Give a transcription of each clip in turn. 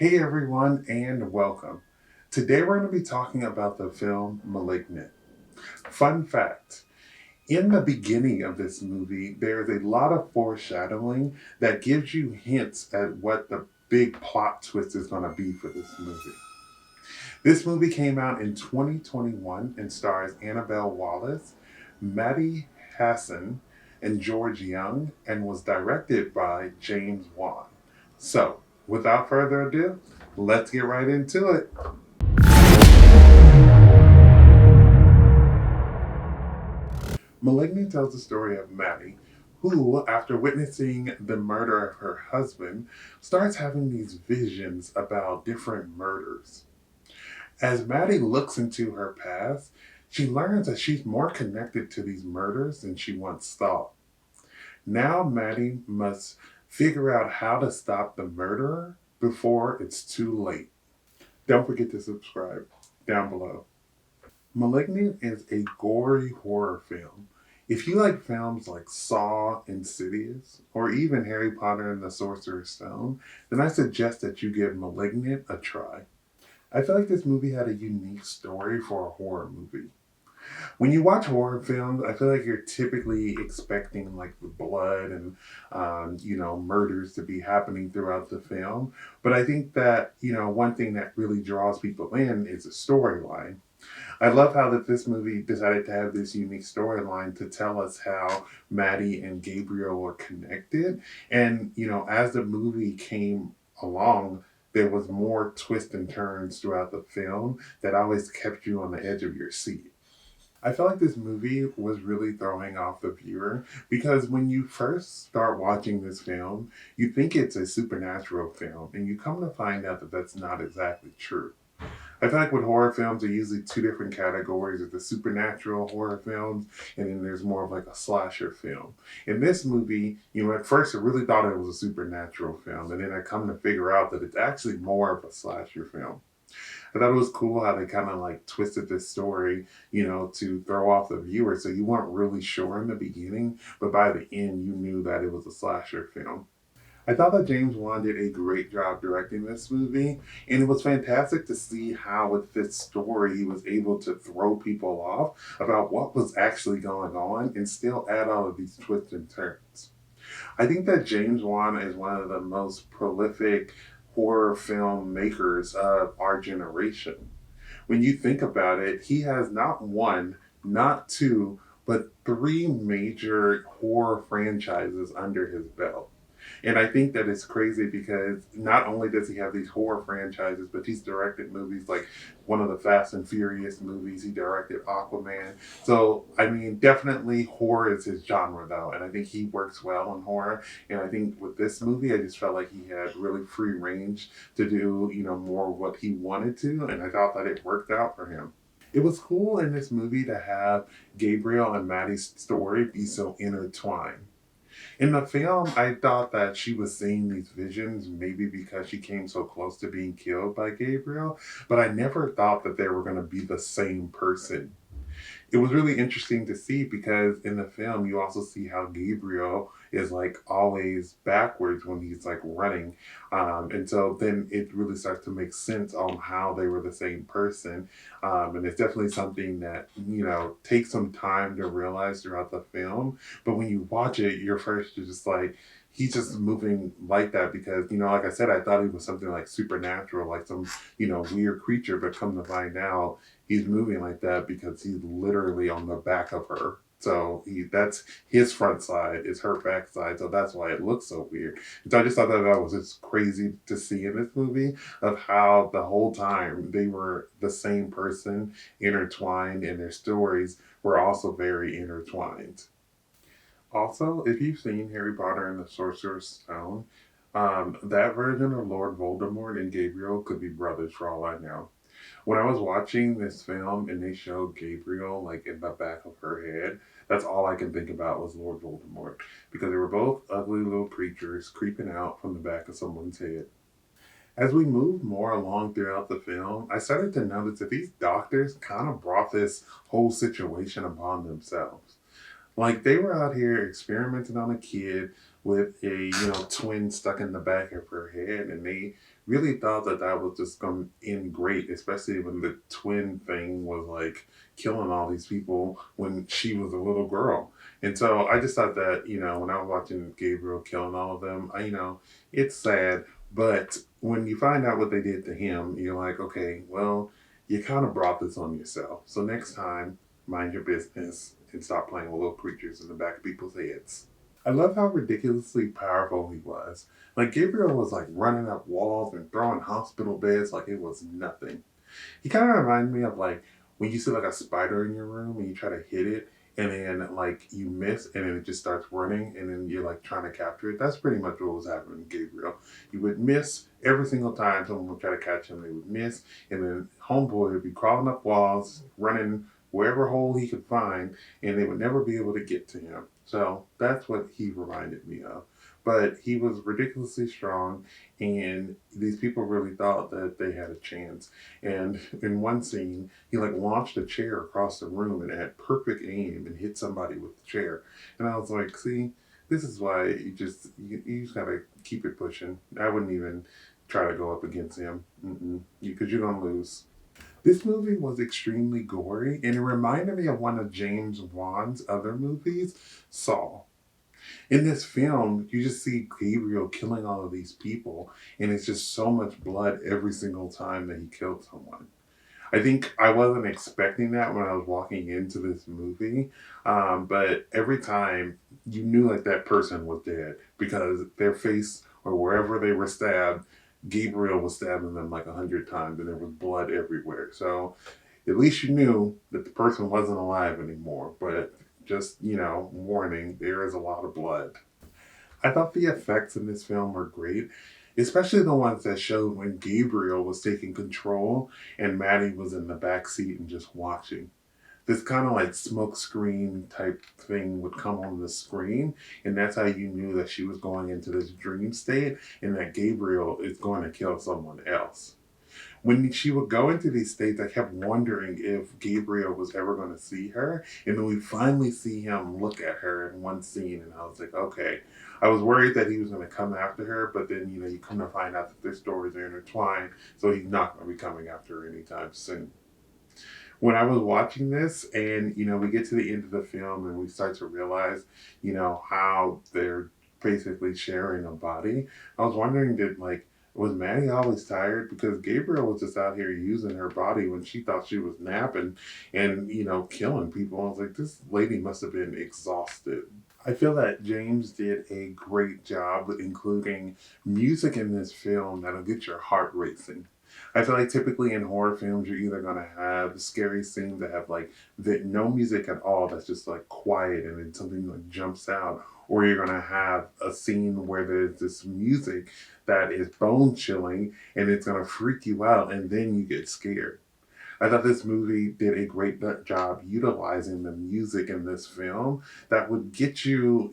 Hey everyone, and welcome. Today we're going to be talking about the film Malignant. Fun fact, in the beginning of this movie, there's a lot of foreshadowing that gives you hints at what the big plot twist is going to be for this movie. This movie came out in 2021 and stars Annabelle Wallis, Maddie Hasson, and George Young, and was directed by James Wan. So, without further ado, let's get right into it. Malignant tells the story of Maddie, who, after witnessing the murder of her husband, starts having these visions about different murders. As Maddie looks into her past, she learns that she's more connected to these murders than she once thought. Now, Maddie must figure out how to stop the murderer before it's too late. Don't forget to subscribe down below. Malignant is a gory horror film. If you like films like Saw, Insidious, or even Harry Potter and the Sorcerer's Stone, then I suggest that you give Malignant a try. I feel like this movie had a unique story for a horror movie. When you watch horror films, I feel like you're typically expecting like the blood and murders to be happening throughout the film. But I think that one thing that really draws people in is the storyline. I love how that this movie decided to have this unique storyline to tell us how Maddie and Gabriel were connected. And, as the movie came along, there was more twists and turns throughout the film that always kept you on the edge of your seat. I felt like this movie was really throwing off the viewer because when you first start watching this film, you think it's a supernatural film, and you come to find out that that's not exactly true. I feel like with horror films, there are usually two different categories. There's the supernatural horror films, and then there's more of like a slasher film. In this movie, at first I really thought it was a supernatural film, and then I come to figure out that it's actually more of a slasher film. I thought it was cool how they kind of like twisted this story, to throw off the viewer. So you weren't really sure in the beginning, but by the end, you knew that it was a slasher film. I thought that James Wan did a great job directing this movie, and it was fantastic to see how, with this story, he was able to throw people off about what was actually going on and still add all of these twists and turns. I think that James Wan is one of the most prolific horror film makers of our generation. When you think about it, he has not one, not two, but three major horror franchises under his belt. And I think that it's crazy because not only does he have these horror franchises, but he's directed movies like one of the Fast and Furious movies. He directed Aquaman. So, I mean, definitely horror is his genre, though. And I think he works well in horror. And I think with this movie, I just felt like he had really free range to do, more of what he wanted to. And I thought that it worked out for him. It was cool in this movie to have Gabriel and Maddie's story be so intertwined. In the film, I thought that she was seeing these visions maybe because she came so close to being killed by Gabriel, but I never thought that they were going to be the same person. It was really interesting to see because in the film you also see how Gabriel is like always backwards when he's like running, and so then it really starts to make sense on how they were the same person, and it's definitely something that takes some time to realize throughout the film. But when you watch it, you're just like, he's just moving like that because like I said, I thought he was something like supernatural, like some weird creature, but come to find out he's moving like that because he's literally on the back of her. So that's his front side, is her back side. So that's why it looks so weird. And so I just thought that was just crazy to see in this movie of how the whole time they were the same person, intertwined, and their stories were also very intertwined. Also, if you've seen Harry Potter and the Sorcerer's Stone, that version of Lord Voldemort and Gabriel could be brothers for all I know. When I was watching this film and they showed Gabriel like in the back of her head, that's all I can think about was Lord Voldemort because they were both ugly little creatures creeping out from the back of someone's head. As we moved more along throughout the film, I started to notice that these doctors kind of brought this whole situation upon themselves. Like they were out here experimenting on a kid with a twin stuck in the back of her head, and they really thought that that was just going to end great, especially when the twin thing was like killing all these people when she was a little girl. And so I just thought that, when I was watching Gabriel killing all of them, it's sad, but when you find out what they did to him, you're like, okay, well, you kind of brought this on yourself. So next time, mind your business and stop playing with little creatures in the back of people's heads. I love how ridiculously powerful he was. Like Gabriel was like running up walls and throwing hospital beds like it was nothing. He kind of reminded me of like when you see like a spider in your room and you try to hit it and then like you miss and then it just starts running and then you're like trying to capture it. That's pretty much what was happening to Gabriel. He would miss every single time someone would try to catch him. They would miss and then homeboy would be crawling up walls, running wherever hole he could find, and they would never be able to get to him. So that's what he reminded me of. But he was ridiculously strong, and these people really thought that they had a chance. And in one scene, he like launched a chair across the room and had perfect aim and hit somebody with the chair. And I was like, see, this is why you just gotta keep it pushing. I wouldn't even try to go up against him because you're gonna lose. This movie was extremely gory, and it reminded me of one of James Wan's other movies, Saw. In this film, you just see Gabriel killing all of these people, and it's just so much blood every single time that he killed someone. I think I wasn't expecting that when I was walking into this movie, but every time you knew like that person was dead because their face or wherever they were stabbed, Gabriel was stabbing them like 100 times, and there was blood everywhere. So at least you knew that the person wasn't alive anymore. But just warning, there is a lot of blood. I thought the effects in this film were great, especially the ones that showed when Gabriel was taking control and Maddie was in the back seat and just watching. This kind of like smoke screen type thing would come on the screen, and that's how you knew that she was going into this dream state and that Gabriel is going to kill someone else. When she would go into these states, I kept wondering if Gabriel was ever going to see her. And then we finally see him look at her in one scene, and I was like, okay. I was worried that he was going to come after her, but then, you come to find out that their stories are intertwined, so he's not going to be coming after her anytime soon. When I was watching this and, we get to the end of the film and we start to realize, how they're basically sharing a body, I was wondering, was Maddie always tired? Because Gabriel was just out here using her body when she thought she was napping and, killing people. I was like, this lady must have been exhausted. I feel that James did a great job with including music in this film that'll get your heart racing. I feel like typically in horror films, you're either gonna have scary scenes that have like no music at all, that's just like quiet, and then something like jumps out, or you're gonna have a scene where there's this music that is bone chilling and it's gonna freak you out, and then you get scared. I thought this movie did a great job utilizing the music in this film that would get you,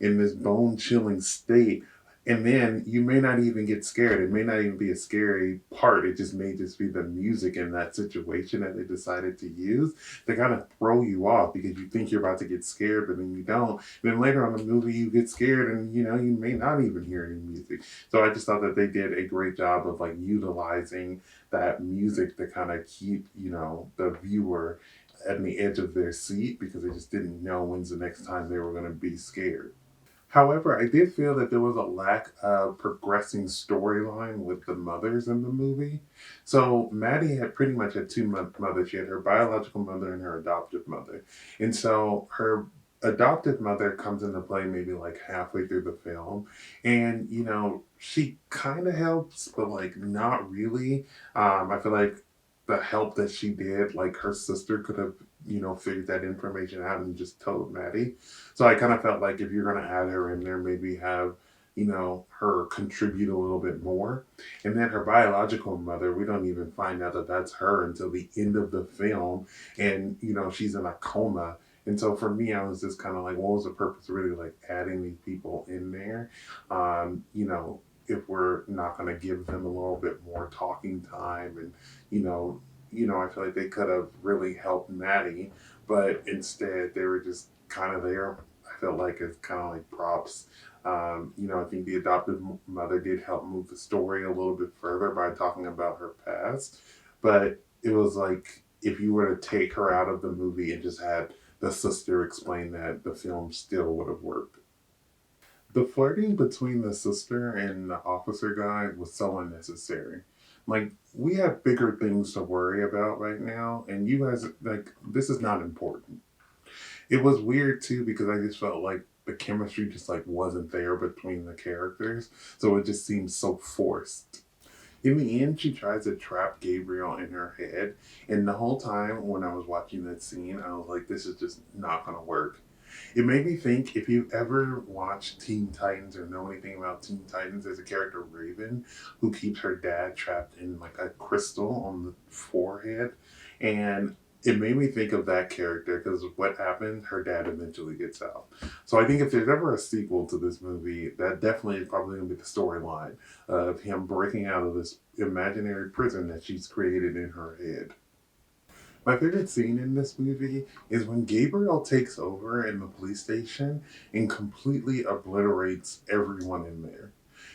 in this bone chilling state. And then you may not even get scared. It may not even be a scary part. It just may just be the music in that situation that they decided to use to kind of throw you off because you think you're about to get scared, but then you don't. And then later on in the movie, you get scared and, you may not even hear any music. So I just thought that they did a great job of like utilizing that music to kind of keep, the viewer at the edge of their seat because they just didn't know when's the next time they were going to be scared. However, I did feel that there was a lack of progressing storyline with the mothers in the movie. So Maddie had pretty much had two mothers. She had her biological mother and her adoptive mother. And so her adoptive mother comes into play maybe like halfway through the film. And, she kind of helps, but like not really. I feel like the help that she did, like her sister could have, figured that information out and just told Maddie. So I kind of felt like if you're going to add her in there, maybe have, her contribute a little bit more. And then her biological mother, we don't even find out that that's her until the end of the film. And, she's in a coma. And so for me, I was just kind of like, what was the purpose of really like adding these people in there? If we're not going to give them a little bit more talking time and, I feel like they could have really helped Maddie, but instead they were just kind of there. I felt like as kind of like props. I think the adoptive mother did help move the story a little bit further by talking about her past, but it was like if you were to take her out of the movie and just had the sister explain that, the film still would have worked. The flirting between the sister and the officer guy was so unnecessary. Like, we have bigger things to worry about right now, and you guys, like, this is not important. It was weird too because I just felt like the chemistry just like wasn't there between the characters, so it just seemed so forced. In the end, she tries to trap Gabriel in her head, and the whole time when I was watching that scene, I was like, this is just not gonna work. It made me think if you ever watched Teen Titans or know anything about Teen Titans, there's a character Raven who keeps her dad trapped in like a crystal on the forehead. And it made me think of that character because what happened, her dad eventually gets out. So I think if there's ever a sequel to this movie, that definitely is probably going to be the storyline of him breaking out of this imaginary prison that she's created in her head. My favorite scene in this movie is when Gabriel takes over in the police station and completely obliterates everyone in there.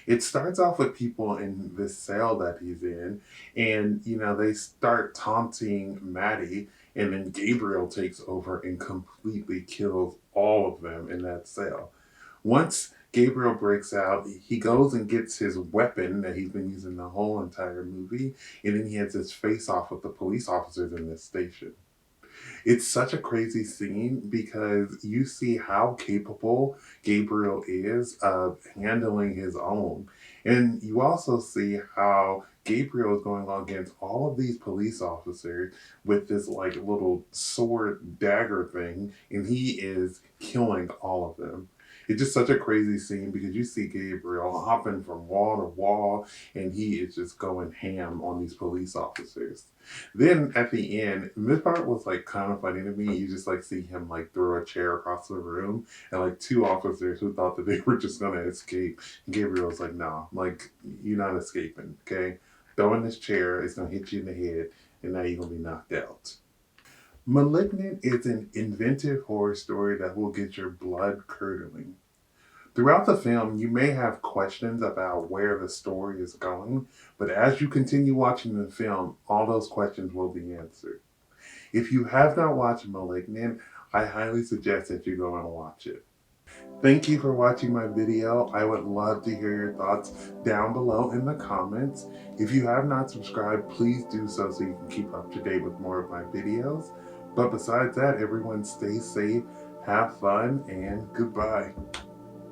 It starts off with people in this cell that he's in, and they start taunting Maddie, and then Gabriel takes over and completely kills all of them in that cell. Once Gabriel breaks out, he goes and gets his weapon that he's been using the whole entire movie, and then he has his face off with the police officers in this station. It's such a crazy scene because you see how capable Gabriel is of handling his own. And you also see how Gabriel is going on against all of these police officers with this like little sword dagger thing, and he is killing all of them. It's just such a crazy scene because you see Gabriel hopping from wall to wall and he is just going ham on these police officers. Then at the end, this part was like kind of funny to me. You just like see him like throw a chair across the room, and like two officers who thought that they were just gonna escape. Gabriel's like, "No, like you're not escaping. Okay, throwing this chair, it's gonna hit you in the head, and now you're gonna be knocked out." Malignant is an inventive horror story that will get your blood curdling. Throughout the film, you may have questions about where the story is going, but as you continue watching the film, all those questions will be answered. If you have not watched Malignant, I highly suggest that you go and watch it. Thank you for watching my video. I would love to hear your thoughts down below in the comments. If you have not subscribed, please do so you can keep up to date with more of my videos. But besides that, everyone stay safe, have fun, and goodbye.